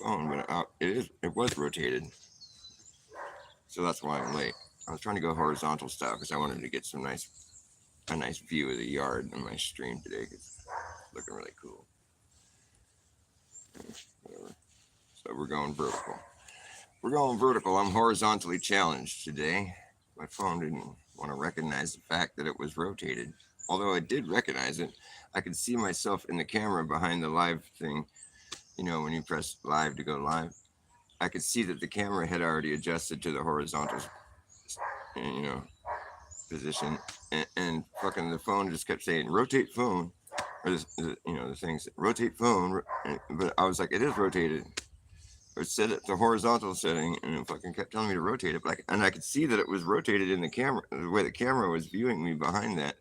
phone, but it was rotated, so that's why I'm late. I was trying to go horizontal style because I wanted to get a nice view of the yard on my stream today. Cause it's looking really cool. Whatever. So we're going vertical. We're going vertical. I'm horizontally challenged today. My phone didn't want to recognize the fact that it was rotated. Although I did recognize it, I could see myself in the camera behind the live thing. When you press live to go live, I could see that the camera had already adjusted to the horizontal, you know, position, and fucking the phone just kept saying rotate phone, or the things rotate phone, but I was like, it is rotated. It set it to horizontal setting, and it fucking kept telling me to rotate it. And I could see that it was rotated in the camera, the way the camera was viewing me behind that.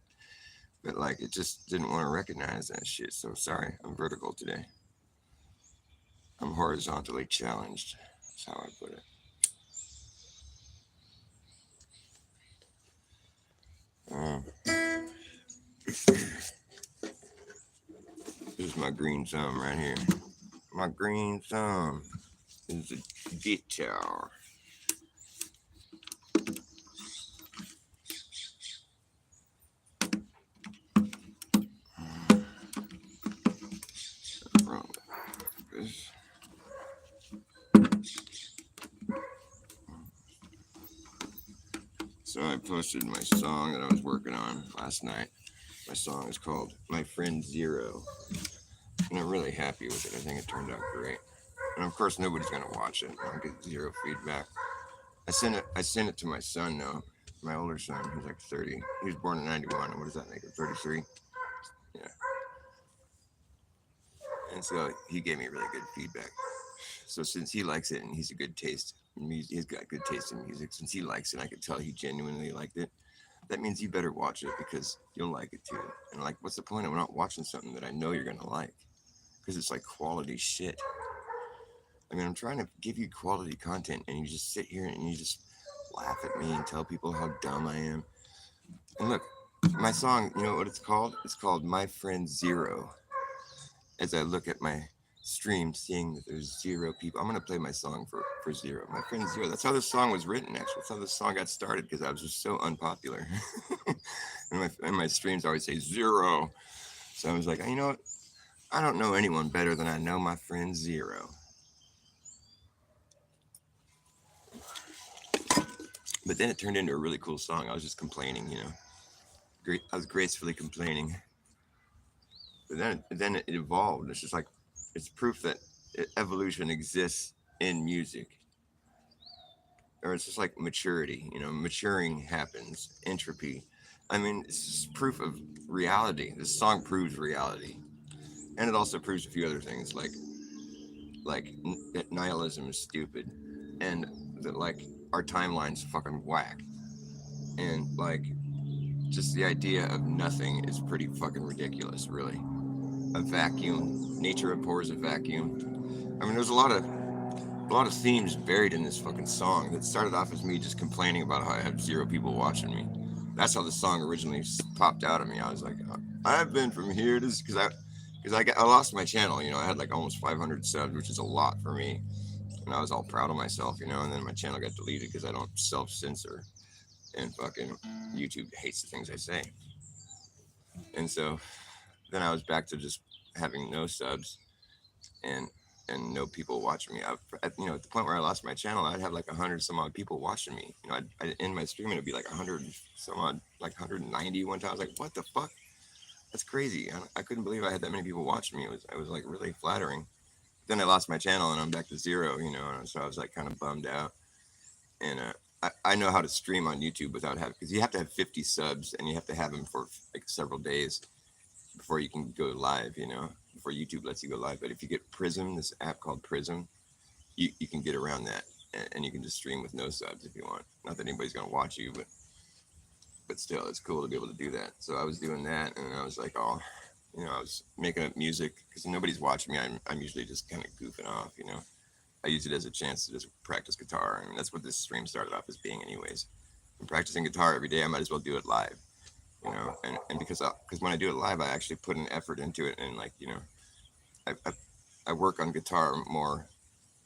But like, it just didn't want to recognize that shit. So sorry, I'm vertical today. I'm horizontally challenged. That's how I put it. This is my green thumb right here. My green thumb is a guitar. Wrong with this. So I posted my song that I was working on last night. My song is called My Friend Zero. And I'm really happy with it. I think it turned out great. And of course nobody's gonna watch it. I'll get zero feedback. I sent it to my son though. My older son, he's like 30. He was born in 91. What does that make him? 33? Yeah. And so he gave me really good feedback. So since he likes it and he's a good taste in music, he's got good taste in music. Since he likes it, I could tell he genuinely liked it. That means you better watch it because you'll like it too. And like, what's the point of not watching something that I know you're gonna like? Because it's like quality shit. I mean, I'm trying to give you quality content, and you just sit here and you just laugh at me and tell people how dumb I am. And look, my song, you know what it's called? It's called My Friend Zero. As I look at my stream, seeing that there's zero people, I'm gonna play my song for zero. My Friend Zero. That's how this song was written. Actually, that's how this song got started because I was just so unpopular. and my streams always say zero. So I was like, you know what? I don't know anyone better than I know my friend Zero. But then it turned into a really cool song. I was just complaining, Great, I was gracefully complaining. But then it evolved. It's just like it's proof that evolution exists in music, or it's just like maturity. Maturing happens, entropy. I mean, it's just proof of reality. This song proves reality, and it also proves a few other things, like that nihilism is stupid, and that like our timeline's fucking whack, and like just the idea of nothing is pretty fucking ridiculous, really. A vacuum, nature abhors a vacuum. I mean, there's a lot of themes buried in this fucking song that started off as me just complaining about how I have zero people watching me. That's how the song originally popped out of me. I was like, I've been from here to because I lost my channel. I had like almost 500 subs, which is a lot for me, and I was all proud of myself. And then my channel got deleted because I don't self censor, and fucking YouTube hates the things I say. And so then I was back to just having no subs and no people watching me. At the point where I lost my channel, I'd have like 100 some odd people watching me. I'd end my stream and it'd be like 100 some odd, like 190 one time. I was like, what the fuck? That's crazy. I couldn't believe I had that many people watching me. It was like really flattering. Then I lost my channel and I'm back to zero, and so I was like kind of bummed out. And I know how to stream on YouTube without having, because you have to have 50 subs and you have to have them for like several days before you can go live, before YouTube lets you go live. But if you get Prism, this app called Prism, you can get around that, and you can just stream with no subs if you want. Not that anybody's gonna watch you, but still, it's cool to be able to do that. So I was doing that, and I was like, oh, I was making up music because nobody's watching me. I'm usually just kind of goofing off, I use it as a chance to just practice guitar. I mean, that's what this stream started off as being, anyways. I'm practicing guitar every day. I might as well do it live. And because when I do it live, I actually put an effort into it, and like I work on guitar more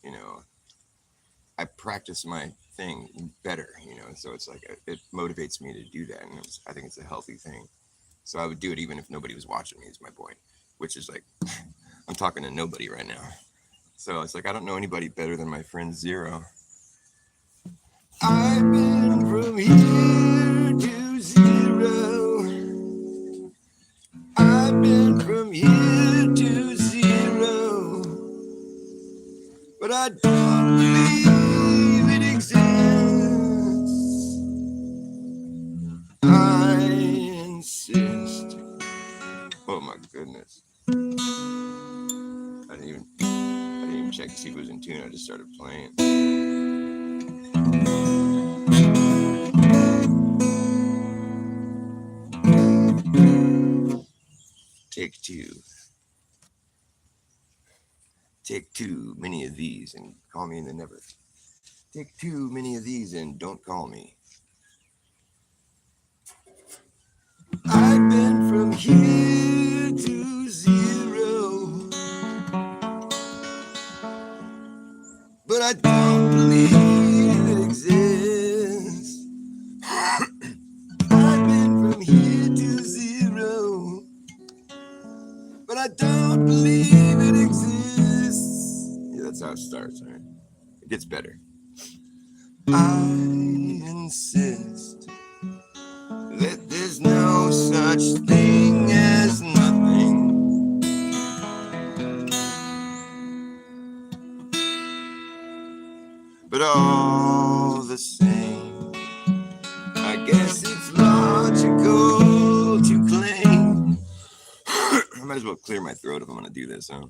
you know, I practice my thing better, you know, so it's like it motivates me to do that, and I think it's a healthy thing. So I would do it even if nobody was watching me. Is my point, which is like I'm talking to nobody right now. So it's like I don't know anybody better than my friend Zero. I've been from here to zero. I've been from here to zero. But I don't believe it exists. I insist. Oh my goodness. I didn't even check to see if it was in tune. I just started playing. Take two. Take too many of these and call me in the never. Take too many of these and don't call me. I've been from here to zero, but I don't believe it exists. I've been from here to zero, but I don't believe it exists. Yeah, that's how it starts, all right? It gets better. I insist that there's no such thing as nothing. But all the same, I guess it's logical to claim. I might as well clear my throat if I'm gonna do this, huh?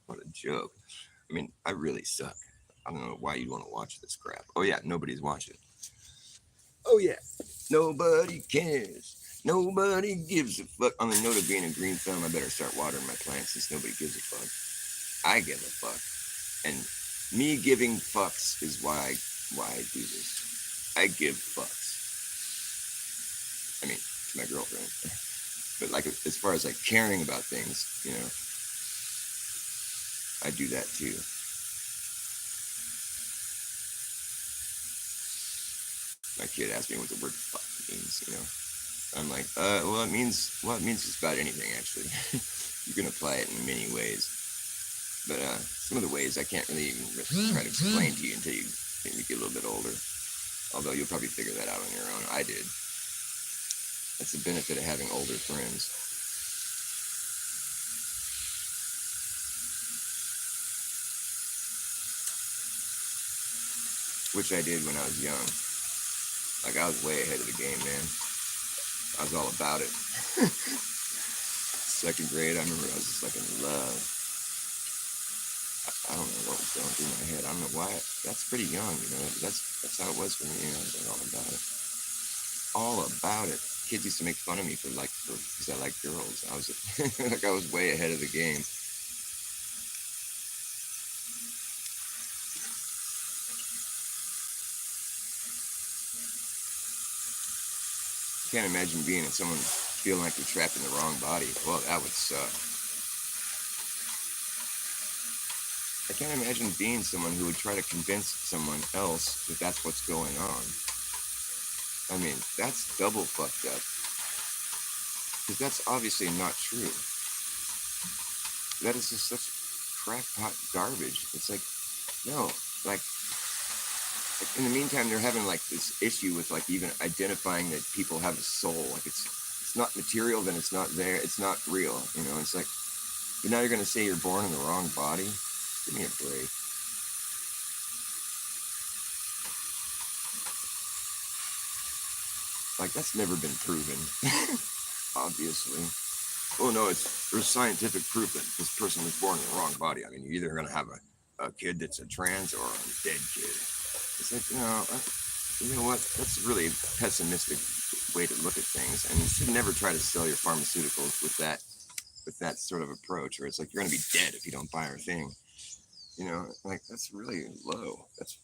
What a joke. I mean, I really suck. I don't know why you'd want to watch this crap. Oh, yeah, nobody's watching. Oh, yeah, nobody cares. Nobody gives a fuck. On the note of being a green thumb, I better start watering my plants since nobody gives a fuck. I give a fuck. And me giving fucks is why I do this. I give fucks. I mean, to my girlfriend. But like as far as like caring about things, you know, I do that too. My kid asked me what the word fuck means, you know. I'm like, well, it means just about anything actually. You can apply it in many ways. But some of the ways I can't really even try to explain to you until you maybe get a little bit older. Although you'll probably figure that out on your own. I did. That's the benefit of having older friends. Which I did when I was young. Like I was way ahead of the game, man. I was all about it. Second grade, I remember I was just like in love. I don't know what was going through my head. I don't know why. That's pretty young, you know. That's how it was for me. You know, I was like all about it. All about it. Kids used to make fun of me because I like girls. I was like I was way ahead of the game. Can't imagine being in someone feeling like you're trapped in the wrong body. Well, that would suck. I can't imagine being someone who would try to convince someone else that that's what's going on. I mean, that's double fucked up. Because that's obviously not true. That is just such crackpot garbage. It's like, no, like in the meantime, they're having like this issue with like even identifying that people have a soul. Like it's not material, then it's not there. It's not real. You know, it's like, but now you're gonna say you're born in the wrong body. Give me a break. Like that's never been proven, obviously. Oh no, there's scientific proof that this person was born in the wrong body. I mean, you're either gonna have a kid that's a trans or a dead kid. It's like, no, you know what? That's a really pessimistic way to look at things, and you should never try to sell your pharmaceuticals with that sort of approach, where it's like you're gonna be dead if you don't buy our thing. You know, like that's really low. That's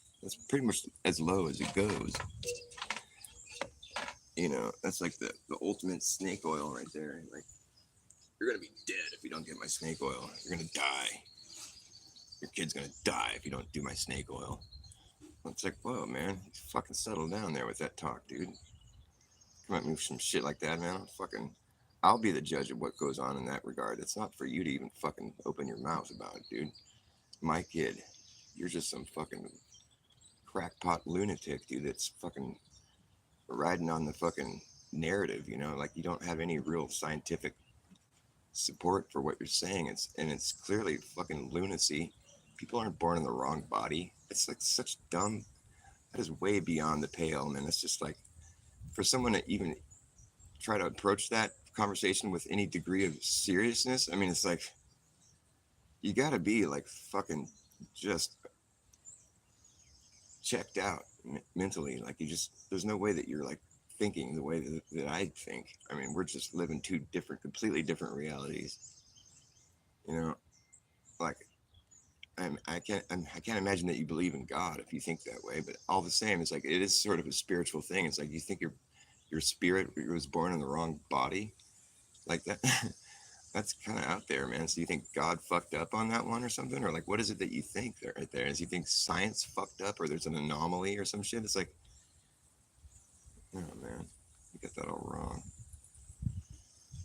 pretty much as low as it goes. You know, that's like the ultimate snake oil right there. Like you're gonna be dead if you don't get my snake oil. You're gonna die. your kid's gonna die if you don't do my snake oil. It's like, whoa, man, fucking settle down there with that talk, dude. Come at me with some shit like that, man. I'll be the judge of what goes on in that regard. It's not for you to even fucking open your mouth about it, dude. My kid, you're just some fucking crackpot lunatic, dude. That's fucking riding on the fucking narrative, like you don't have any real scientific support for what you're saying. It's clearly fucking lunacy. People aren't born in the wrong body. It's like such dumb. That is way beyond the pale, man. It's just like for someone to even try to approach that conversation with any degree of seriousness. I mean, it's like you got to be like fucking just checked out mentally. Like there's no way that you're like thinking the way that I think. I mean, we're just living two completely different realities. Like I can't imagine that you believe in God if you think that way. But all the same, it's like it is sort of a spiritual thing. It's like you think your spirit was born in the wrong body, like that. That's kind of out there, man. So you think God fucked up on that one or something? Or like, what is it that you think right there? Is you think science fucked up or there's an anomaly or some shit? It's like, oh man, you got that all wrong.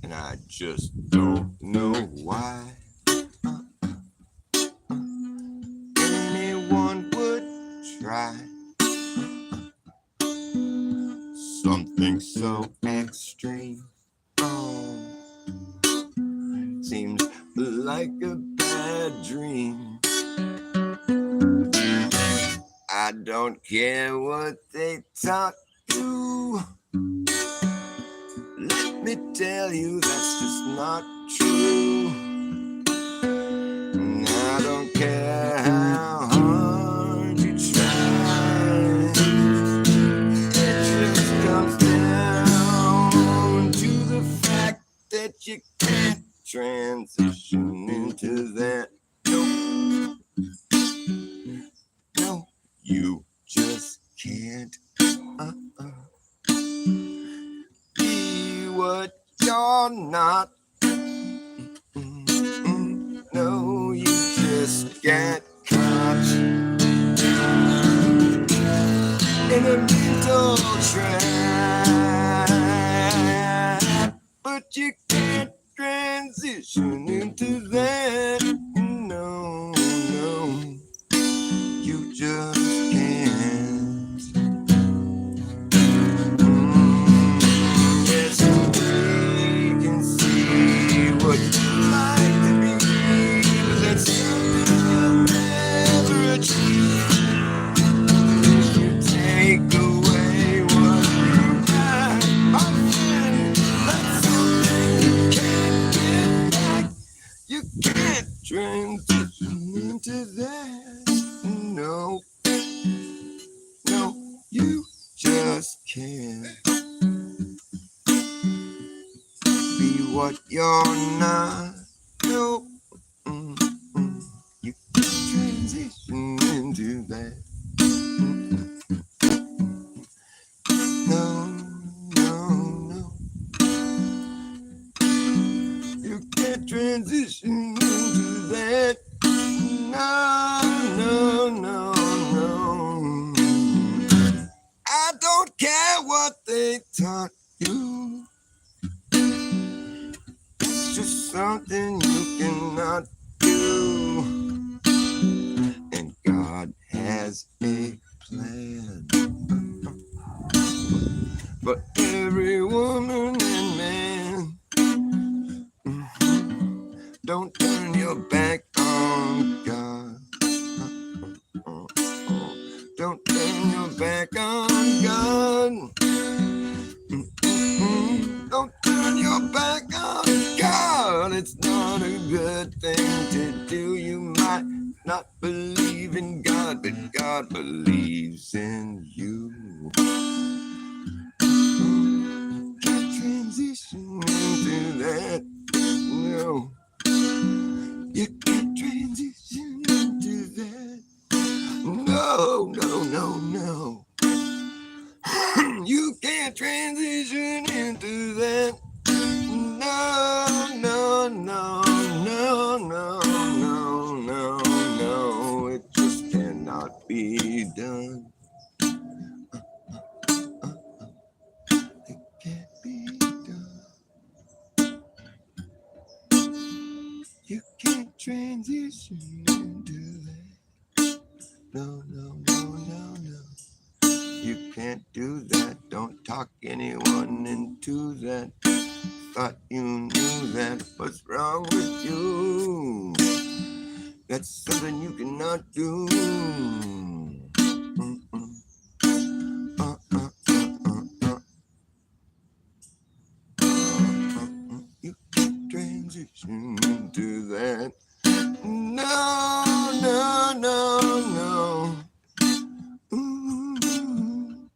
And I just don't know why anyone would try something so extreme. Seems like a bad dream. I don't care what they taught you. Let me tell you that's just not true. And I don't care how hard you try. It just comes down to the fact that you can't transition into that. No, you just can't be what you're not. No, you just get caught in a mental trap, but you can't transition into that. No, you just can't. Yes, we can see what you like to be, but that's something you'll never achieve. If you take away what you got, that's something you can't get back. You can't transition into that. No, you just can't be what you're not. No, you can't transition into that. No, you can't transition into that. No. I don't care what they taught you. It's just something you cannot do. And God has a plan for every woman and man. Don't turn your back on God. Don't turn your back on God. Don't turn your back on God. It's not a good thing to do. You might not believe in God, but God believes in you. Can't transition into that. No, you can't transition into that. No. You can't transition into that. No. be done. It can't be done. You can't transition into that. No, no, no, no, no. You can't do that. Don't talk anyone into that. Thought you knew that. What's wrong with you? That's something you cannot do. Mm-mm. Uh, uh, You can't transition into that. No, no, no, no. Ooh.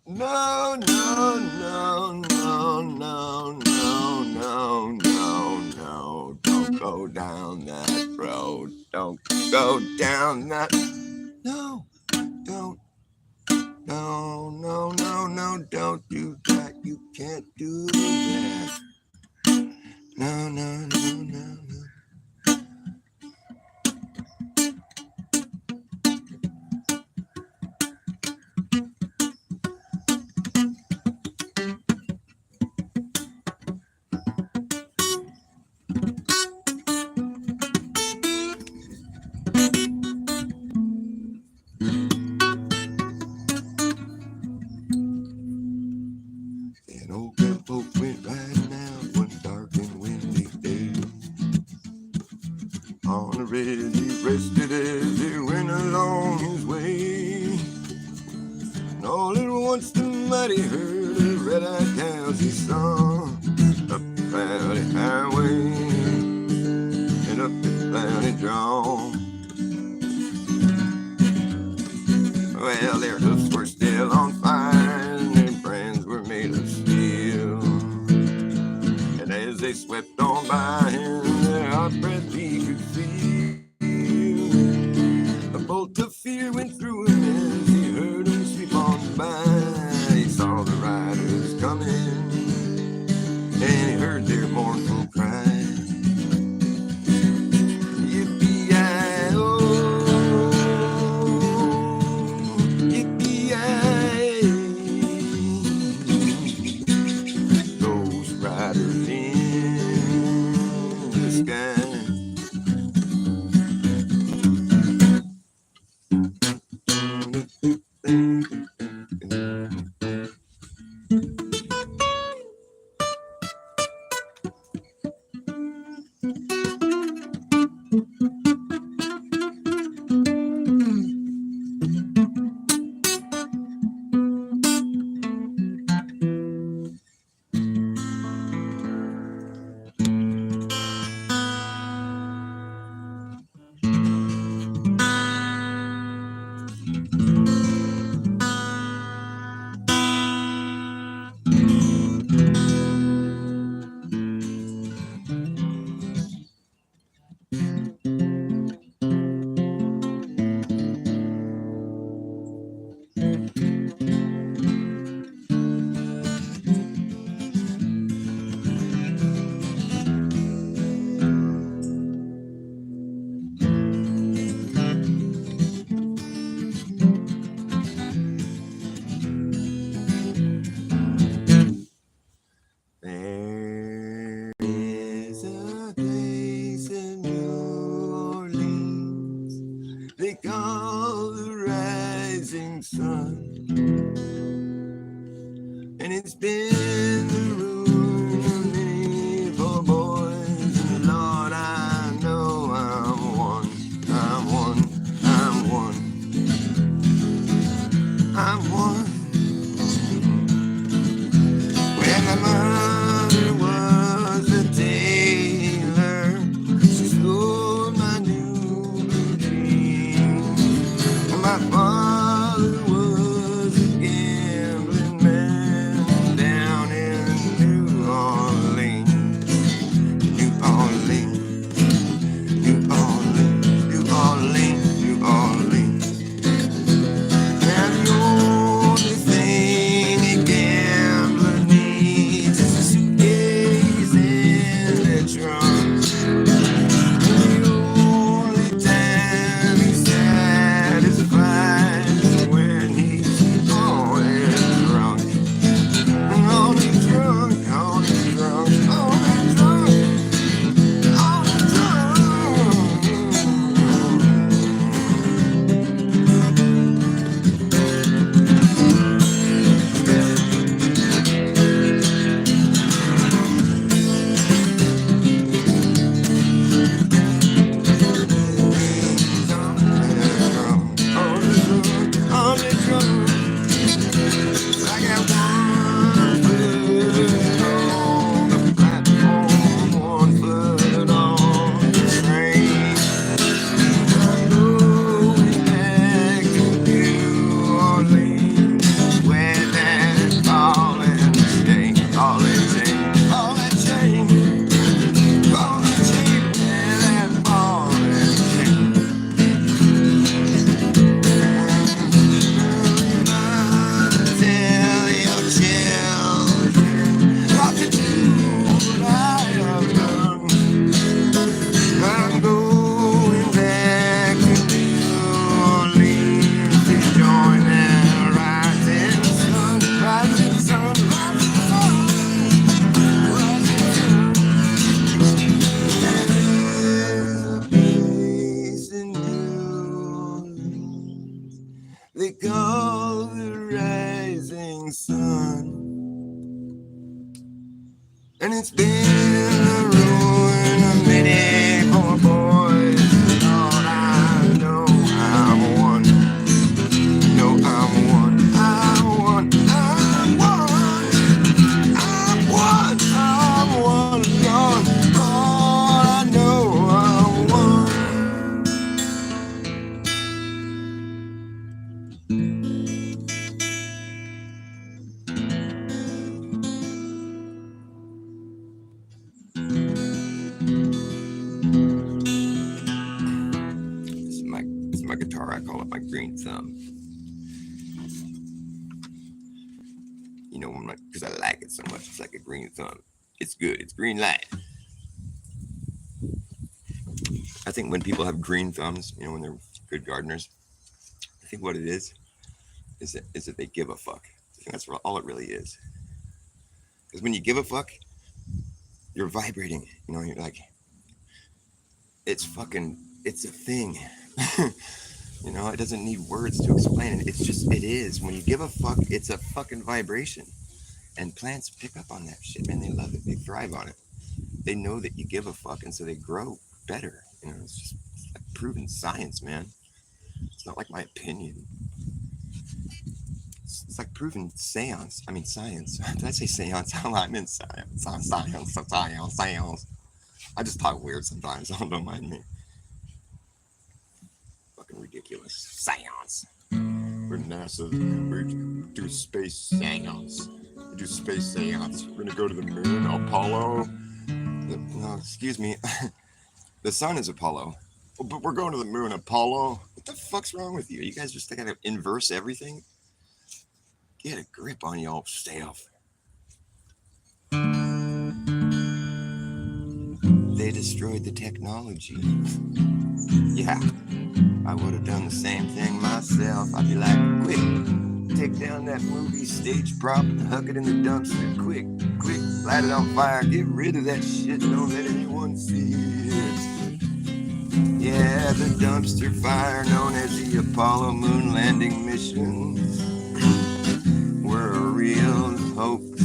No, no, no, no, no, no, no, no, no. Don't go down that road. Don't go down that. No, don't. No, no, no, no, don't do that. You can't do that. No, no, no, no, no. An old cowpoke went riding out one dark and windy day. On a ridge he rested as he went along his way. And all at once the mighty herd of red-eyed cows he saw up the cloudy highway and up the cloudy draw. Well, their hoofs were still on fire and their brands were made of steel. And as they swept on by him, their hot breath he could feel. A bolt of fear went through him as he heard them sweep on by. He saw the riders coming and he heard their mournful cry. Yippee-yi-oh, yippee-yi. Those riders in the sky. And it's been the ruin of many poor boys. Lord, I know I'm one. No, I'm one. I'm one. I'm one. I'm one. I'm one. Gone. Lord, I know I'm one. This is my guitar. I call it my green thumb. You know, because I like it so much. It's like a green thumb. It's good. It's green light. I think when people have green thumbs, you know, when they're good gardeners, I think what it is that they give a fuck. I think that's all it really is. Because when you give a fuck, you're vibrating. You know, you're like, it's a thing. You know, it doesn't need words to explain it. It's just, it is. When you give a fuck, it's a fucking vibration. And plants pick up on that shit, man. They love it. They thrive on it. They know that you give a fuck, and so they grow better. You know, it's like proven science, man. It's not like my opinion. It's like proven science. I mean, science. Did I say seance? I'm in science. Science. I just talk weird sometimes. Don't mind me. Fucking ridiculous. Science. We're NASA. We do space seance. We do space seance. We're gonna go to the moon. Apollo. No, excuse me. The sun is Apollo. Oh, but we're going to the moon. Apollo. What the fuck's wrong with you? You guys just gotta inverse everything? Get a grip on yourself. They destroyed the technology. Yeah, I would have done the same thing myself. I'd be like, quick, take down that movie stage prop and huck it in the dumpster. Quick, light it on fire. Get rid of that shit. Don't let anyone see it. Yeah, the dumpster fire known as the Apollo moon landing mission. We're a real hoax,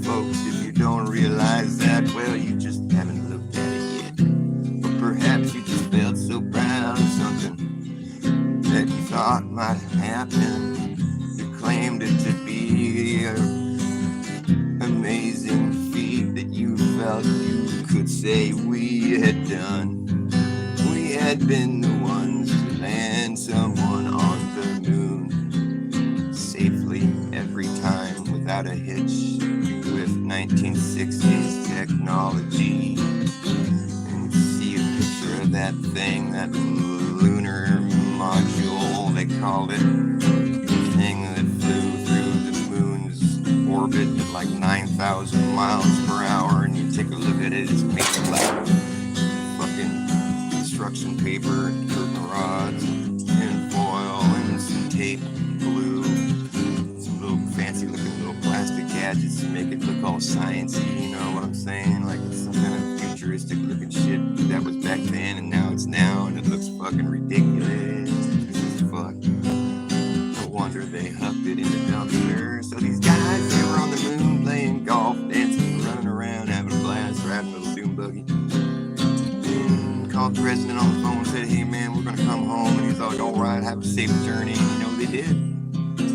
folks. If you don't realize that, well, you just haven't looked at it yet. Or perhaps you just felt so proud of something that you thought might happen. You claimed it to be an amazing feat that you felt you could say we had done. We had been the ones to land someone on the moon safely every time without a hitch with 1960s technology. And you see a picture of that thing, that lunar module, they called it, the thing that flew through the moon's orbit at like 9,000 miles per hour, and you take a look at it, it's made of like fucking construction paper, curtain rods, tin foil, and some tape, glue, some little fancy looking little plastic gadgets to make it look all sciencey, you know what I'm saying? Like it's some kind of futuristic looking shit that was back then and now it's now, and it looks fucking ridiculous as fuck. No wonder they hucked it in the dumpster. So these guys, they were on the moon playing golf, dancing, running around, having a blast, riding a little dune buggy. And called the president on the phone and said, hey man, we're gonna come home. And he's like, all right, have a safe journey. And you know they did.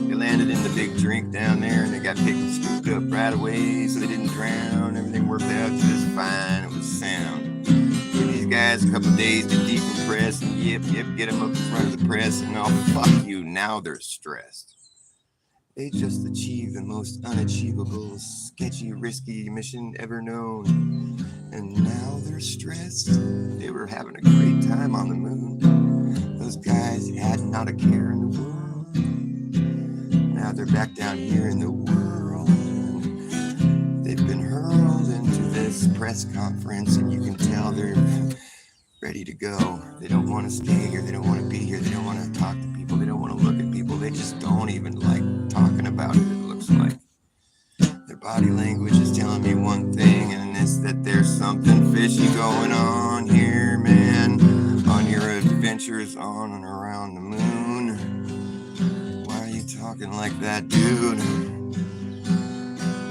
They landed in the big drink down there and they got picked and scooped up right away so they didn't drown. Everything worked out just fine. It was sound. Give these guys a couple of days to decompress and yep, get them up in front of the press and oh, fuck you, now they're stressed. They just achieved the most unachievable, sketchy, risky mission ever known. And now they're stressed. They were having a great time on the moon. Those guys had not a care in the world. Now they're back down here in the world. They've been hurled into this press conference, and you can tell they're ready to go. They don't want to stay here. They don't want to be here. They don't want to talk to people. They don't want to look at people. They just don't even like talking about it, it looks like. Their body language is telling me one thing, and it's that there's something fishy going on here, man. On your adventures on and around the moon. Why are you talking like that, dude?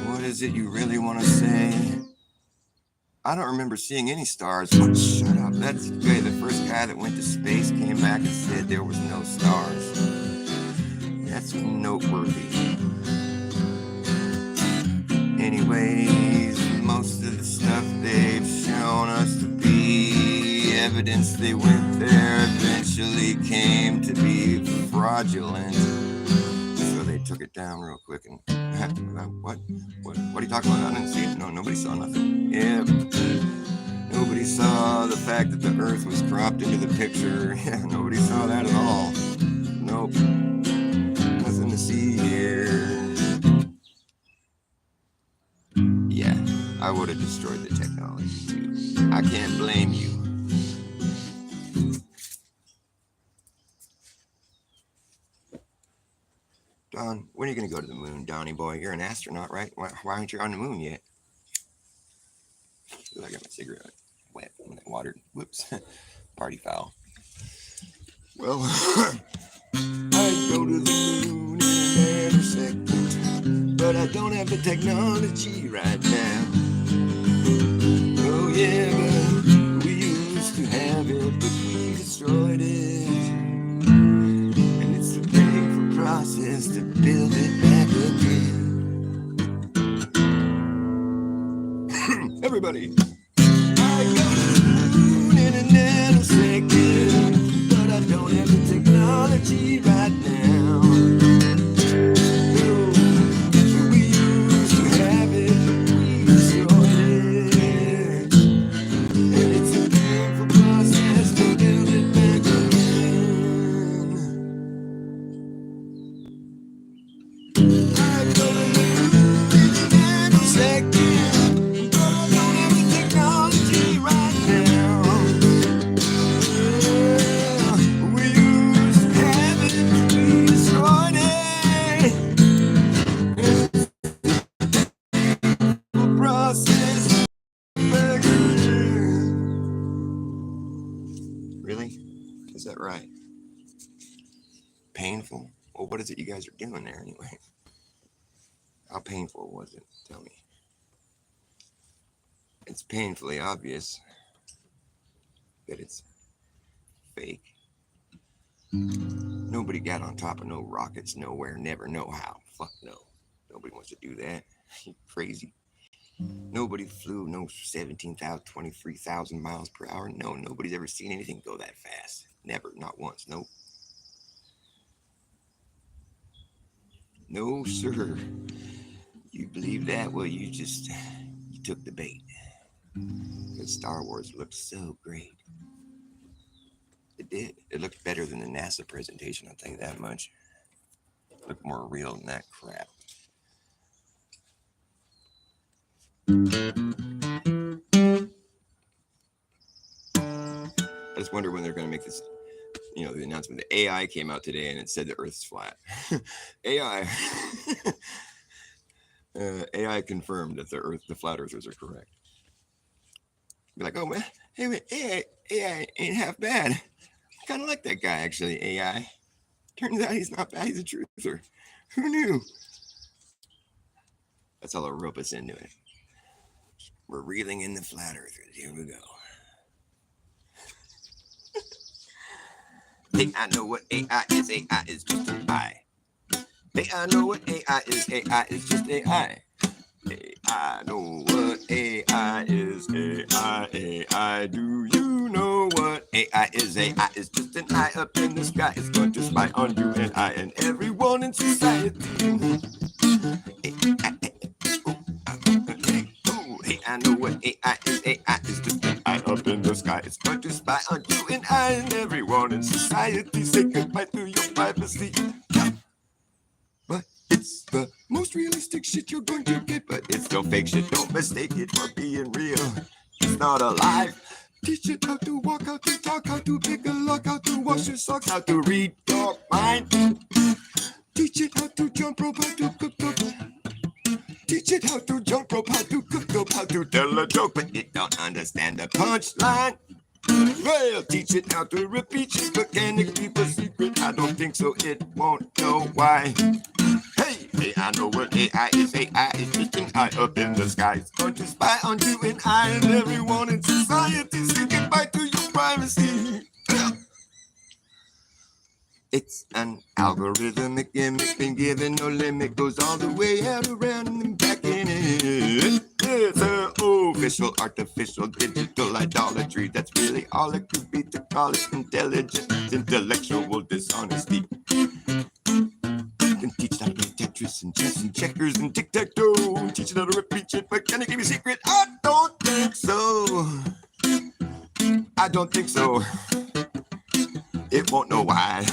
What is it you really want to say? I don't remember seeing any stars. What? Shut up. That's good. The first guy that went to space came back and said there was no stars. That's noteworthy. Anyways, most of the stuff they've shown us to be evidence they went there eventually came to be fraudulent. So they took it down real quick and what are you talking about? I didn't see it. No, nobody saw nothing. Yeah. Nobody saw the fact that the Earth was cropped into the picture. Yeah, nobody saw that at all. Nope. Nothing to see here. Yeah, I would have destroyed the technology too. I can't blame you. Don, when are you going to go to the moon, Donnie boy? You're an astronaut, right? Why aren't you on the moon yet? Ooh, I got my cigarette wet when I watered. Whoops. Party foul. Well, I'd go to the moon in a nanosecond, but I don't have the technology right now. Oh yeah, but we used to have it, but we destroyed it. And it's a painful process to build it back again. Everybody. I go to the moon in a nanosecond, but I don't have the technology right now. Oh, we used to have it, but we destroyed it. And it's a painful process to build it back again. I go to the moon in a nanosecond, but I don't have the technology right now. Yeah, we used to have it, we destroyed it. It's a process back again. Really? Is that right? Painful? Well, what is it you guys are doing there anyway? How painful was it? Tell me. It's painfully obvious that it's fake. Nobody got on top of no rockets nowhere, never, no how. Fuck no. Nobody wants to do that. You crazy. Nobody flew no 17,000, 23,000 miles per hour. No, nobody's ever seen anything go that fast. Never, not once. Nope. No, sir. You believe that? Well, you took the bait. Because Star Wars looked so great. It did. It looked better than the NASA presentation, I'll tell you that much. It looked more real than that crap. I just wonder when they're going to make this, the announcement. The AI came out today and it said the Earth's flat. AI. AI confirmed that the flat earthers are correct. Be like, oh man, hey man, AI ain't half bad. I kind of like that guy actually, AI. Turns out he's not bad, he's a truther. Who knew? That's how they'll rope us into it. We're reeling in the flat earthers. Here we go. Hey, I know what AI is. AI is just an eye. Hey, I know what AI is. AI is just AI. Hey, I know what AI is. AI, do you know what AI is? AI is just an eye up in the sky. It's going to spy on you and I and everyone in society. Hey, I know what AI is. AI is just an eye up in the sky. It's going to spy on you and I and everyone in society. Say goodbye to your privacy. But it's the most realistic shit you're going to get. But it's still fake shit. Don't mistake it for being real. It's not alive. Teach it how to walk, how to talk, how to pick a lock, how to wash your socks, how to read your mind. Teach it how to jump rope, how to cook up. Teach it how to jump rope, how to cook up, how to tell a joke, but it don't understand the punchline. Well, teach it how to repeat it, but can it keep a secret? I don't think so, it won't know why. Hey, AI know what AI is. AI is just an eye up in the sky. It's going to spy on you and I and everyone in society. So get back to your privacy. It's an algorithmic gimmick, been given no limit, goes all the way out around and back in it. It's an official, artificial, digital idolatry. That's really all it could be to call it intelligent, intellectual dishonesty. Can teach how to play Tetris and chess and checkers and tic-tac-toe. Teach it how to repeat it, but can I give you a secret? I don't think so. I don't think so. It won't know why.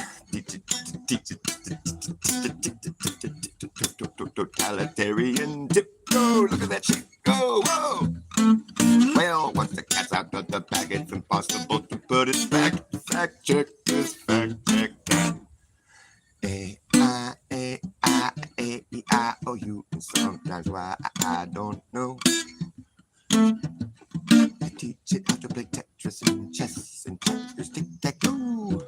Totalitarian tiptoe. Look at that shit go. Whoa. Well, once the cat's out of the bag, it's impossible to put it back. Fact check this, fact check that. A-I-A-I-A-E-I-O-U. And sometimes why I don't know. I teach it how to play Tetris and chess and checkers, tic-tac-toe.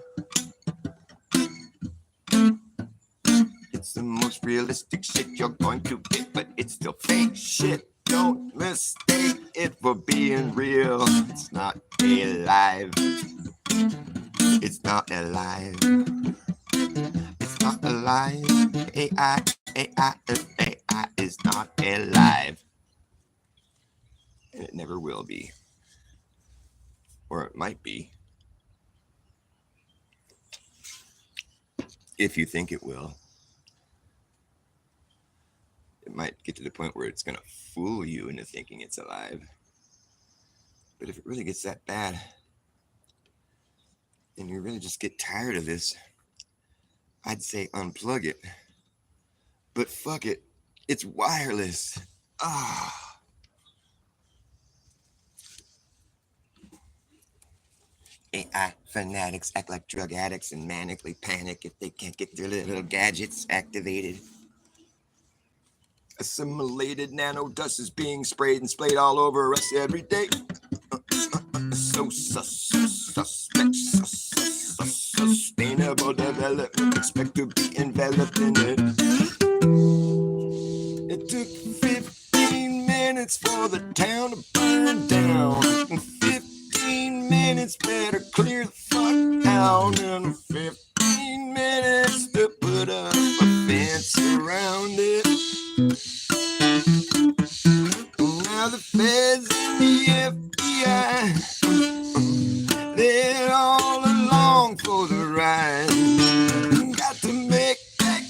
It's the most realistic shit you're going to get, but it's still fake shit. Don't mistake it for being real. It's not alive. It's not alive. It's not alive. AI is not alive. And it never will be. Or it might be. If you think it will. It might get to the point where it's going to fool you into thinking it's alive. But if it really gets that bad, and you really just get tired of this, I'd say unplug it. But fuck it, it's wireless. AI fanatics act like drug addicts and manically panic if they can't get their little gadgets activated. Assimilated nanodust is being sprayed and splayed all over us every day. So sustainable development, expect to be enveloped in it. It took 15 minutes for the town to burn down. And 15 minutes better clear the fuck out. And 15 minutes to put up a fence around it. Now the feds and the FBI, they're all along for the ride. Got to make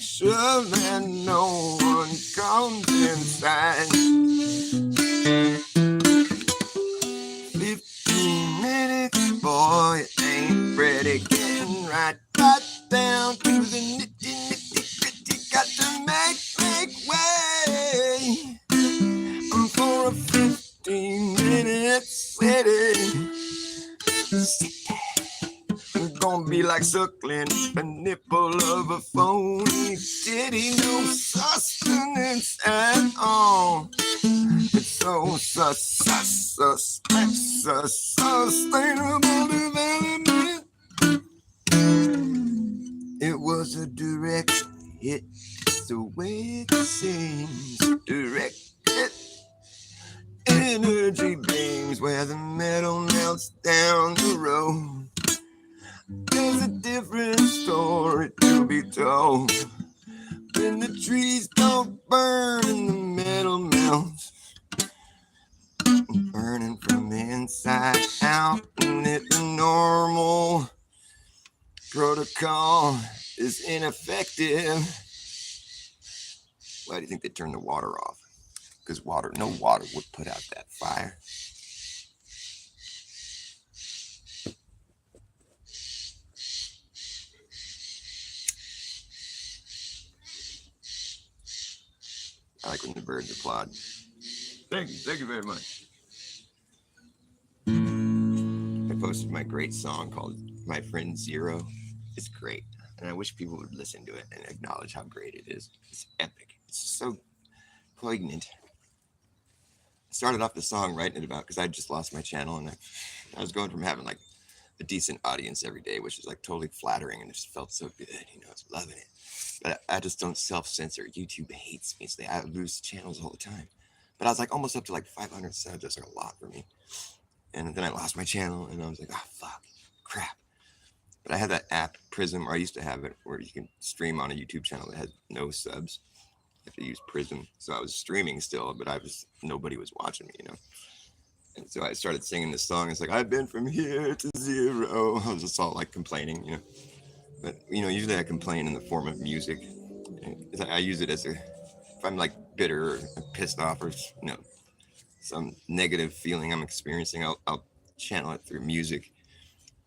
sure that no one comes inside. 15 minutes, boy, it ain't ready. Getting right down to the nitty-gritty. Got to make way for a 15-minute city. It's gonna be like suckling a nipple of a phony titty. No sustenance at all. It's so sustainable development. It was a direct hit. It's the way it seems. Direct hit. Energy beams where the metal melts down the road. There's a different story to be told. When the trees don't burn and the metal melts, burning from the inside out, and if the normal protocol is ineffective, why do you think they turn the water off? Because no water would put out that fire. I like when the birds applaud. Thank you very much. I posted my great song called My Friend Zero. It's great, and I wish people would listen to it and acknowledge how great it is. It's epic. It's so poignant. I started off the song writing it about because I just lost my channel, and I was going from having like a decent audience every day, which is like totally flattering and it just felt so good. You know, I was loving it. But I just don't self censor. YouTube hates me, so I lose channels all the time. But I was like almost up to like 500 subs. That's like a lot for me. And then I lost my channel, and I was like, oh fuck, crap. But I had that app Prism, or I used to have it, where you can stream on a YouTube channel that had no subs. You have to use Prism. So I was streaming still, but nobody was watching me, you know. And so I started singing this song. It's like, I've been from here to zero. I was just all like complaining, you know. But, you know, usually I complain in the form of music. And I use it as if I'm like bitter or pissed off or, you know, some negative feeling I'm experiencing, I'll channel it through music,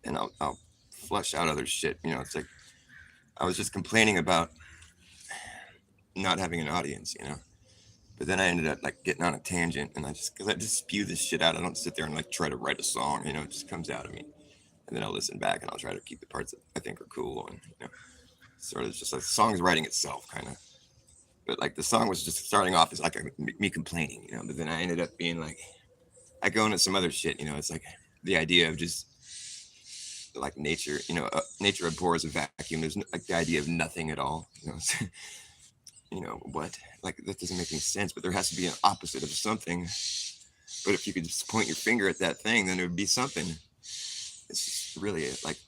and I'll flush out other shit. You know, it's like I was just complaining about not having an audience, you know. But then I ended up like getting on a tangent, and because I just spew this shit out. I don't sit there and like try to write a song, you know. It just comes out of me, and then I'll listen back and I'll try to keep the parts that I think are cool, and you know, sort of just like the song's writing itself, kind of. But like the song was just starting off as like me complaining, you know. But then I ended up being like, I go into some other shit, you know. It's like the idea of just like nature, you know, nature abhors a vacuum. There's like the idea of nothing at all, you know. You know what? Like that doesn't make any sense. But there has to be an opposite of something. But if you could just point your finger at that thing, then it would be something. It's just really like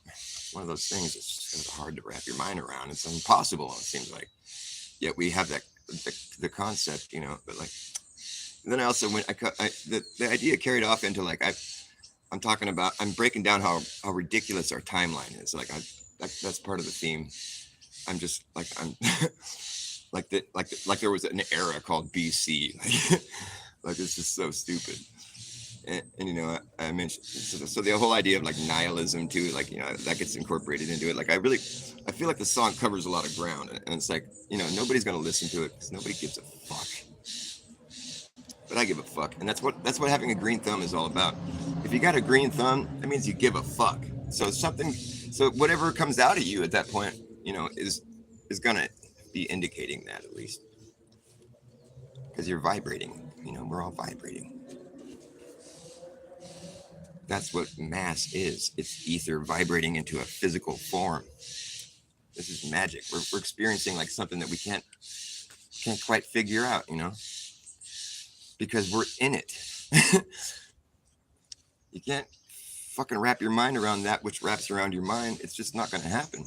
one of those things. It's just hard to wrap your mind around. It's impossible. It seems like. Yet we have that the concept, you know. But like, then I also went. The idea carried off into like I'm talking about. I'm breaking down how ridiculous our timeline is. Like that's part of the theme. I'm just like I'm like there was an era called BC. Like it's just so stupid. And you know, I mentioned so the whole idea of like nihilism too, like, you know, that gets incorporated into it. Like I feel like the song covers a lot of ground, and it's like, you know, nobody's gonna listen to it because nobody gives a fuck. But I give a fuck, and that's what having a green thumb is all about. If you got a green thumb, that means you give a fuck. So whatever comes out of you at that point, you know, is gonna be indicating that, at least, because you're vibrating. You know, we're all vibrating. That's what mass is. It's ether vibrating into a physical form. This is magic. We're experiencing like something that we can't quite figure out, you know, because we're in it. You can't fucking wrap your mind around that which wraps around your mind. It's just not going to happen.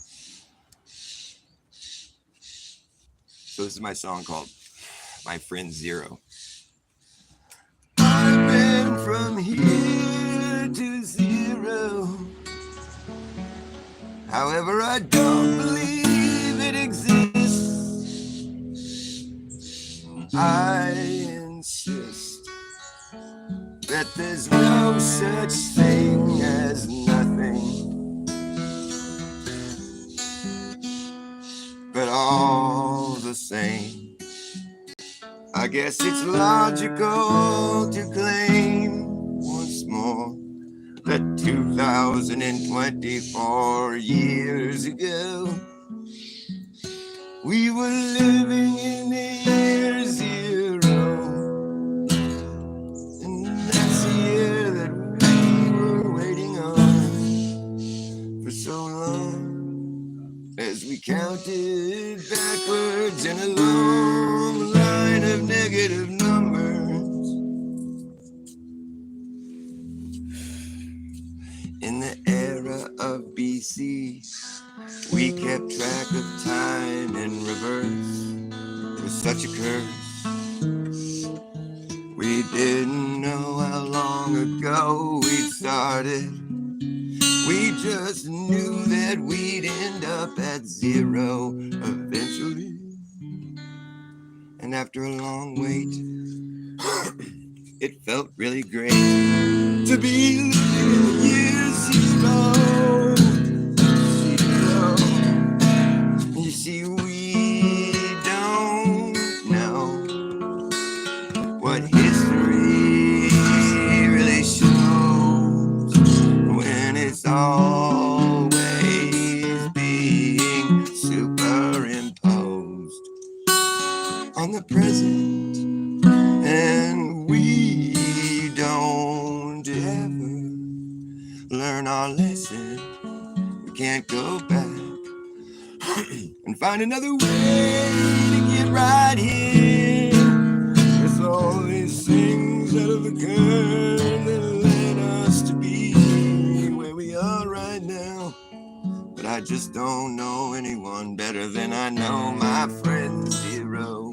So this is my song called My Friend Zero. I've been from here to zero. However, I don't believe it exists. I insist that there's no such thing as nothing, but all the same, I guess it's logical to claim once more that 2024 years ago, we were living in the year zero. And that's the year that we were waiting on for so long, as we counted backwards in a long line of negative numbers. In the era of BC, we kept track of time in reverse. It was such a curse. We didn't know how long ago we'd started. We just knew that we'd end up at zero eventually. And after a long wait, it felt really great to be living in the year zero. You see, we don't know what history really shows when it's always being superimposed on the present, and we don't ever learn our lesson. We can't go back and find another way to get right here. It's all these things out of the curve that led us to be where we are right now. But I just don't know anyone better than I know my friend Zero.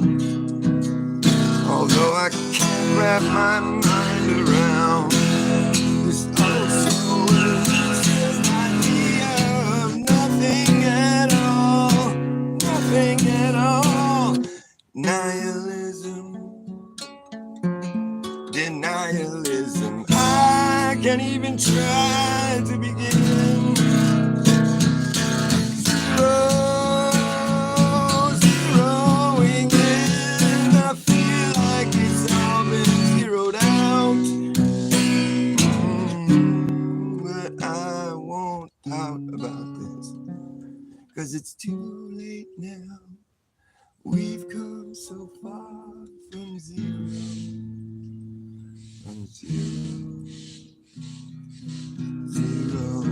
Although I can't wrap my mind around this also idea of nothing at all, nothing at all. Nihilism, denialism. I can't even try to begin. Zeroing in. I feel like it's all been zeroed out. But I won't pout about this, 'cause it's too late now. We've come so far from zero. From zero. Zero.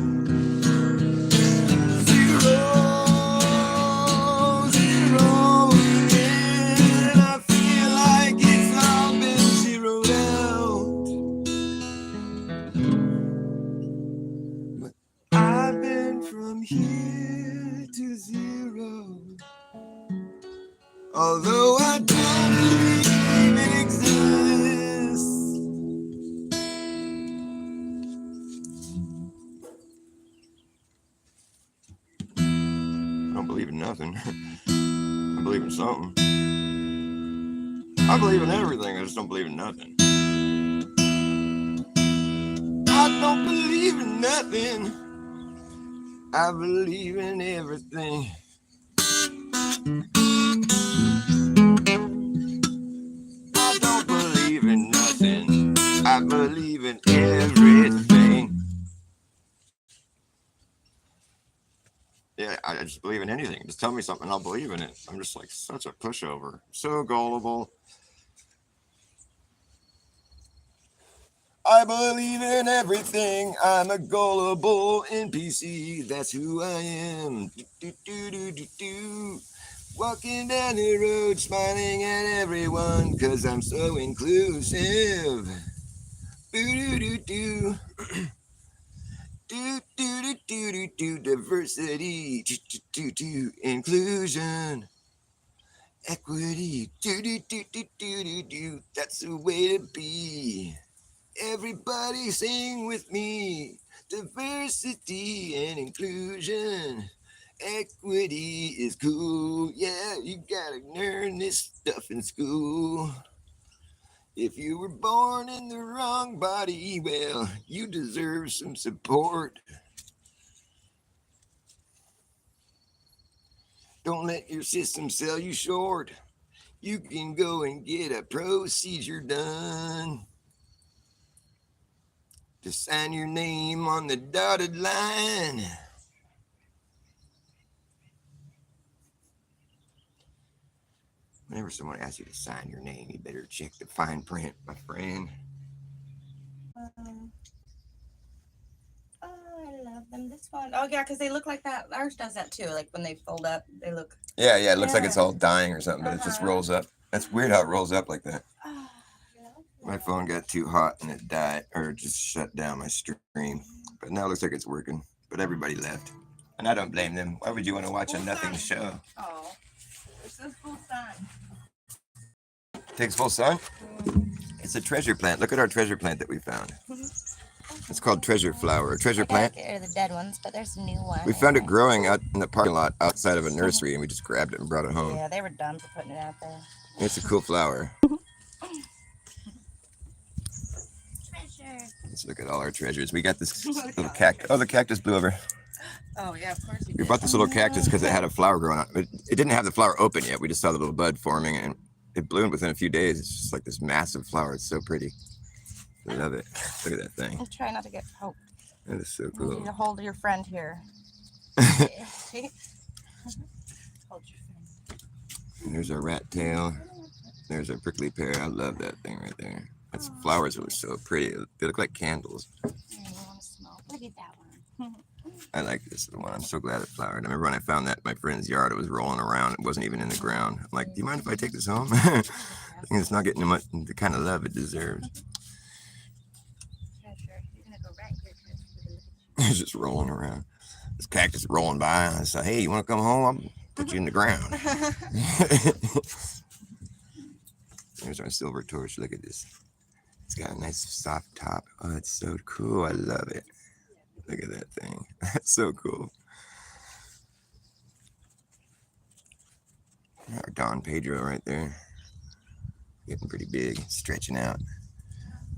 Zero again. I feel like it's all been zeroed out. But I've been from here to zero. Although I don't believe it exists. I don't believe in nothing. I believe in something. I believe in everything. I just don't believe in nothing. I don't believe in nothing. I believe in everything. I don't believe in nothing. I believe in everything. Yeah, I just believe in anything. Just tell me something, I'll believe in it. I'm just like such a pushover. So gullible. I believe in everything. I'm a gullible NPC. That's who I am. Walking down the road, smiling at everyone, 'cause I'm so inclusive. Boo-doo-doo-doo. Do diversity, do inclusion, equity, do. That's the way to be. Everybody sing with me. Diversity and inclusion. Equity is cool. Yeah, you gotta learn this stuff in school. If you were born in the wrong body, well, you deserve some support. Don't let your system sell you short. You can go and get a procedure done. Just sign your name on the dotted line. Whenever someone asks you to sign your name, you better check the fine print, my friend. Oh, I love them. This one. Oh, yeah, because they look like that. Ours does that too. Like when they fold up, they look. Yeah, it looks like it's all dying or something, but it just rolls up. That's weird how it rolls up like that. Oh, My phone got too hot and it died, or it just shut down my stream. But now it looks like it's working. But everybody left. And I don't blame them. Why would you want to watch a nothing show? Oh, it says full sun. Takes full sun? It's a treasure plant. Look at our treasure plant that we found. It's called treasure flower. A treasure plant. Get rid of the dead ones, but there's a new one. We found it growing out in the parking lot outside of a nursery, and we just grabbed it and brought it home. Yeah, they were dumb for putting it out there. It's a cool flower. Treasure. Let's look at all our treasures. We got this little cactus. Oh, the cactus blew over. Oh, yeah, of course you We did. bought this little cactus because it had a flower growing on it. It didn't have the flower open yet. We just saw the little bud forming, and it bloomed within a few days. It's just like this massive flower. It's so pretty. I love it. Look at that thing. I'll try not to get poked. That is so You cool. need to hold your friend here. Hold your friend. And there's our rat tail. There's our prickly pear. I love that thing right there. That's flowers that look so pretty. They look like candles. Here, you want to smell? Look at that one. I like this one. I'm so glad it flowered. I remember when I found that in my friend's yard, it was rolling around. It wasn't even in the ground. I'm like, do you mind if I take this home? I think it's not getting much the kind of love it deserves. Treasure. You're gonna go right here, Treasure. It's just rolling around. This cactus rolling by. I said, hey, you want to come home? I'll put you in the ground. There's our silver torch. Look at this. It's got a nice soft top. Oh, it's so cool. I love it. Look at that thing. That's so cool. Our Don Pedro right there. Getting pretty big, stretching out.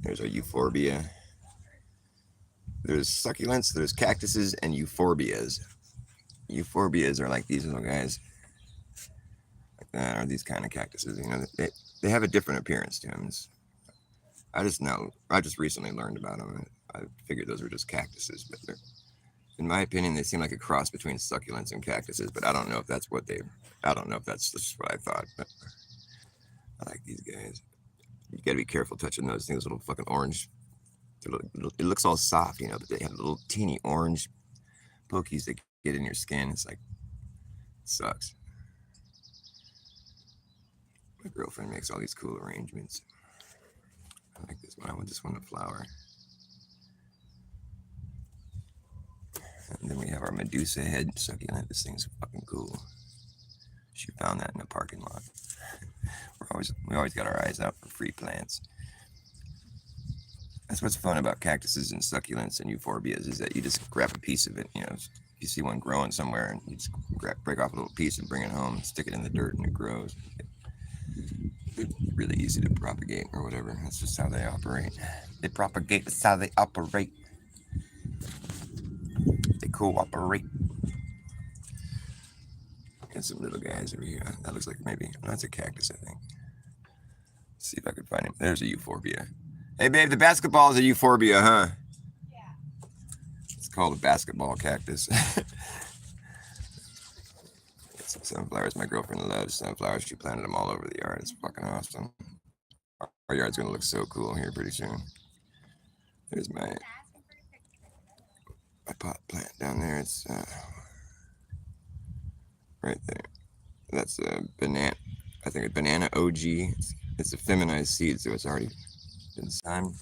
There's our euphorbia. There's succulents, there's cactuses, and euphorbias. Euphorbias are like these little guys. Like that, or these kind of cactuses. You know, they have a different appearance to them. I just recently learned about them. I figured those were just cactuses, but they're, in my opinion, they seem like a cross between succulents and cactuses, but I don't know if that's just what I thought, but I like these guys. You gotta be careful touching those things, little fucking orange. It looks all soft, you know, but they have little teeny orange pokies that get in your skin. It's like, it sucks. My girlfriend makes all these cool arrangements. I like this one. I want this one to flower. And then we have our Medusa head succulent. This thing's fucking cool. She found that in a parking lot. We always got our eyes out for free plants. That's what's fun about cactuses and succulents and euphorbias is that you just grab a piece of it. You know, if you see one growing somewhere and you just break off a little piece and bring it home, stick it in the dirt, and it grows. It's really easy to propagate or whatever. That's just how they operate. They propagate. That's how they operate. They cooperate. Got some little guys over here. That looks like maybe that's a cactus, I think. Let's see if I can find him. There's a euphorbia. Hey, babe, the basketball is a euphorbia, huh? Yeah. It's called a basketball cactus. Some sunflowers. My girlfriend loves sunflowers. She planted them all over the yard. It's fucking awesome. Our yard's gonna look so cool here pretty soon. There's my pot plant down there. It's right there. That's a banana. I think a banana OG. It's a feminized seed, so it's already been time.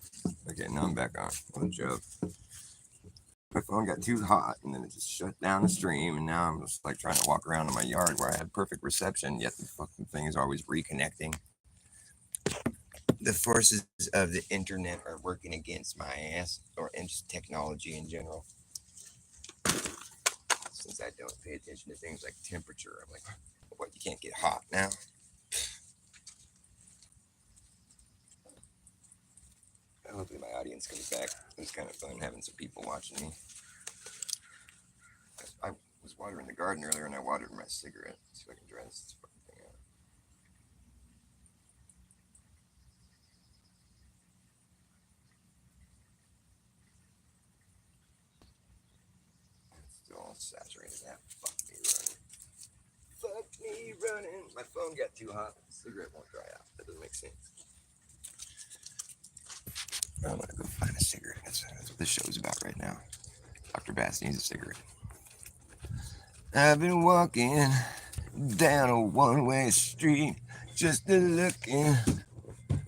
Okay, now I'm back on. What a joke. My phone got too hot and then it just shut down the stream, and now I'm just like trying to walk around in my yard where I had perfect reception, yet the fucking thing is always reconnecting. The forces of the internet are working against my ass, or just technology in general. Since I don't pay attention to things like temperature, I'm like, what, you can't get hot now? Hopefully my audience comes back. It was kind of fun having some people watching me. I was watering the garden earlier and I watered my cigarette. Let's see if I can dry this fucking thing out. It's still all saturated. That fuck me running. Fuck me running. My phone got too hot. The cigarette won't dry out. That doesn't make sense. I'm gonna go find a cigarette. That's what this show's about right now. Dr. Bass needs a cigarette. I've been walking down a one-way street, just a looking